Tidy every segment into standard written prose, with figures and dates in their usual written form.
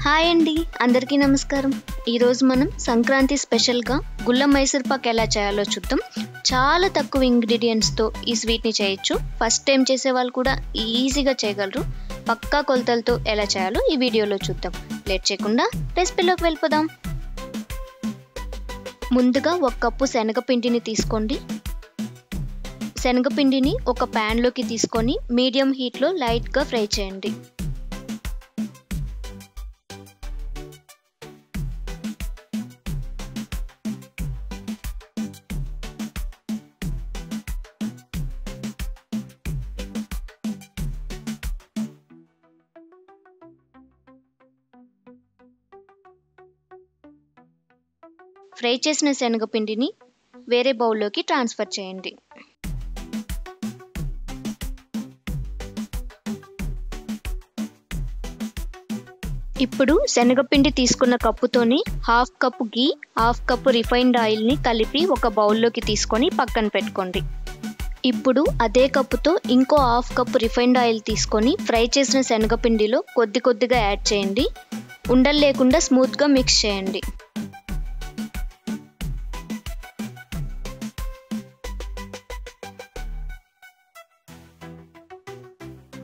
Hi అండి, అందరికీ నమస్కారం. ఈరోజు మనం సంక్రాంతి స్పెషల్గా గుల్ల మైసూర్ పాక్ ఎలా చేయాలో చూద్దాం. చాలా తక్కువ ఇంగ్రీడియంట్స్తో ఈ స్వీట్ని చేయొచ్చు. ఫస్ట్ టైం చేసే వాళ్ళు కూడా ఈజీగా చేయగలరు. పక్కా కొలతలతో ఎలా చేయాలో ఈ వీడియోలో చూద్దాం. లేట్ చేయకుండా రెసిపీలోకి వెళ్ళిపోదాం. ముందుగా 1 కప్పు శనగపిండిని తీసుకోండి. శనగపిండిని ఒక ప్యాన్లోకి తీసుకొని మీడియం హీట్లో లైట్గా ఫ్రై చేయండి. ఫ్రై చేసిన శనగపిండిని వేరే బౌల్లోకి ట్రాన్స్ఫర్ చేయండి. ఇప్పుడు శనగపిండి తీసుకున్న కప్పుతోని 1/2 కప్పు గీ, 1/2 కప్పు రిఫైన్డ్ ఆయిల్ని కలిపి ఒక బౌల్లోకి తీసుకొని పక్కన పెట్టుకోండి. ఇప్పుడు అదే కప్పుతో ఇంకో 1/2 కప్పు రిఫైన్డ్ ఆయిల్ తీసుకొని ఫ్రై చేసిన శనగపిండిలో కొద్దిగా యాడ్ చేయండి. ఉండలు లేకుండా స్మూత్గా మిక్స్ చేయండి.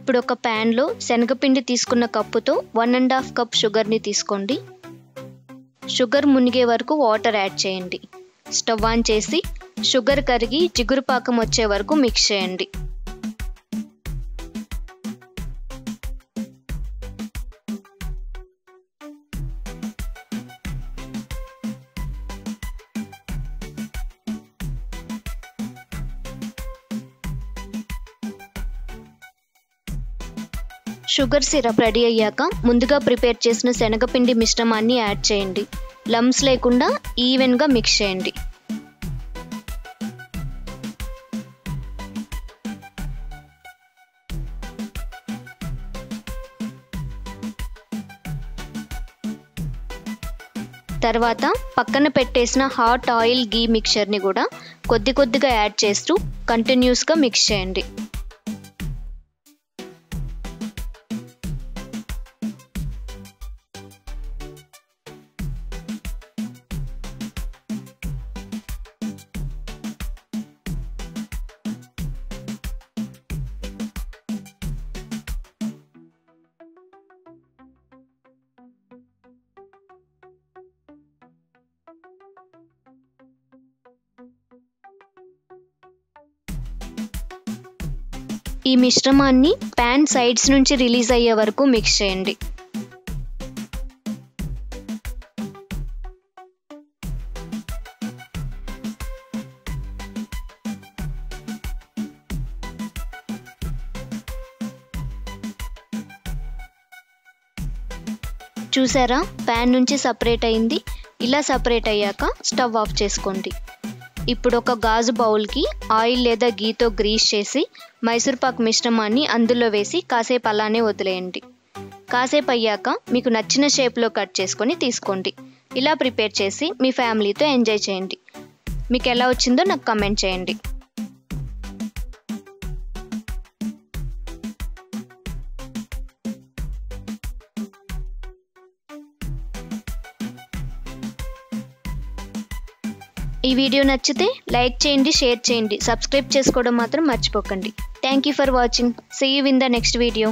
ఇప్పుడు ఒక ప్యాన్లో శనగపిండి తీసుకున్న కప్పుతో 1.5 కప్ షుగర్ని తీసుకోండి. షుగర్ మునిగే వరకు వాటర్ యాడ్ చేయండి. స్టవ్ ఆన్ చేసి షుగర్ కరిగి జిగురు పాకం వచ్చే వరకు మిక్స్ చేయండి. షుగర్ సిరప్ రెడీ అయ్యాక ముందుగా ప్రిపేర్ చేసిన శనగపిండి మిశ్రమాన్ని యాడ్ చేయండి. లమ్స్ లేకుండా ఈవెన్గా మిక్స్ చేయండి. తర్వాత పక్కన పెట్టేసిన హాట్ ఆయిల్ గీ మిక్చర్ని కూడా కొద్దిగా యాడ్ చేస్తూ కంటిన్యూస్గా మిక్స్ చేయండి. ఈ మిశ్రమాన్ని ప్యాన్ సైడ్స్ నుంచి రిలీజ్ అయ్యే వరకు మిక్స్ చేయండి. చూసారా, ప్యాన్ నుంచి సపరేట్ అయింది. ఇలా సపరేట్ అయ్యాక స్టవ్ ఆఫ్ చేసుకోండి. ఇప్పుడు ఒక గాజు బౌల్కి ఆయిల్ లేదా గీతో గ్రీస్ చేసి మైసూర్ పాక్ మిశ్రమాన్ని అందులో వేసి కాసేపు అలానే వదిలేయండి. కాసేపు అయ్యాక మీకు నచ్చిన షేప్లో కట్ చేసుకొని తీసుకోండి. ఇలా ప్రిపేర్ చేసి మీ ఫ్యామిలీతో ఎంజాయ్ చేయండి. మీకు ఎలా వచ్చిందో నాకు కామెంట్ చేయండి. ఈ వీడియో నచ్చితే లైక్ చేయండి, షేర్ చేయండి, సబ్స్క్రైబ్ చేసుకోవడం మాత్రం మర్చిపోకండి. Thank you for watching. See you in the next video.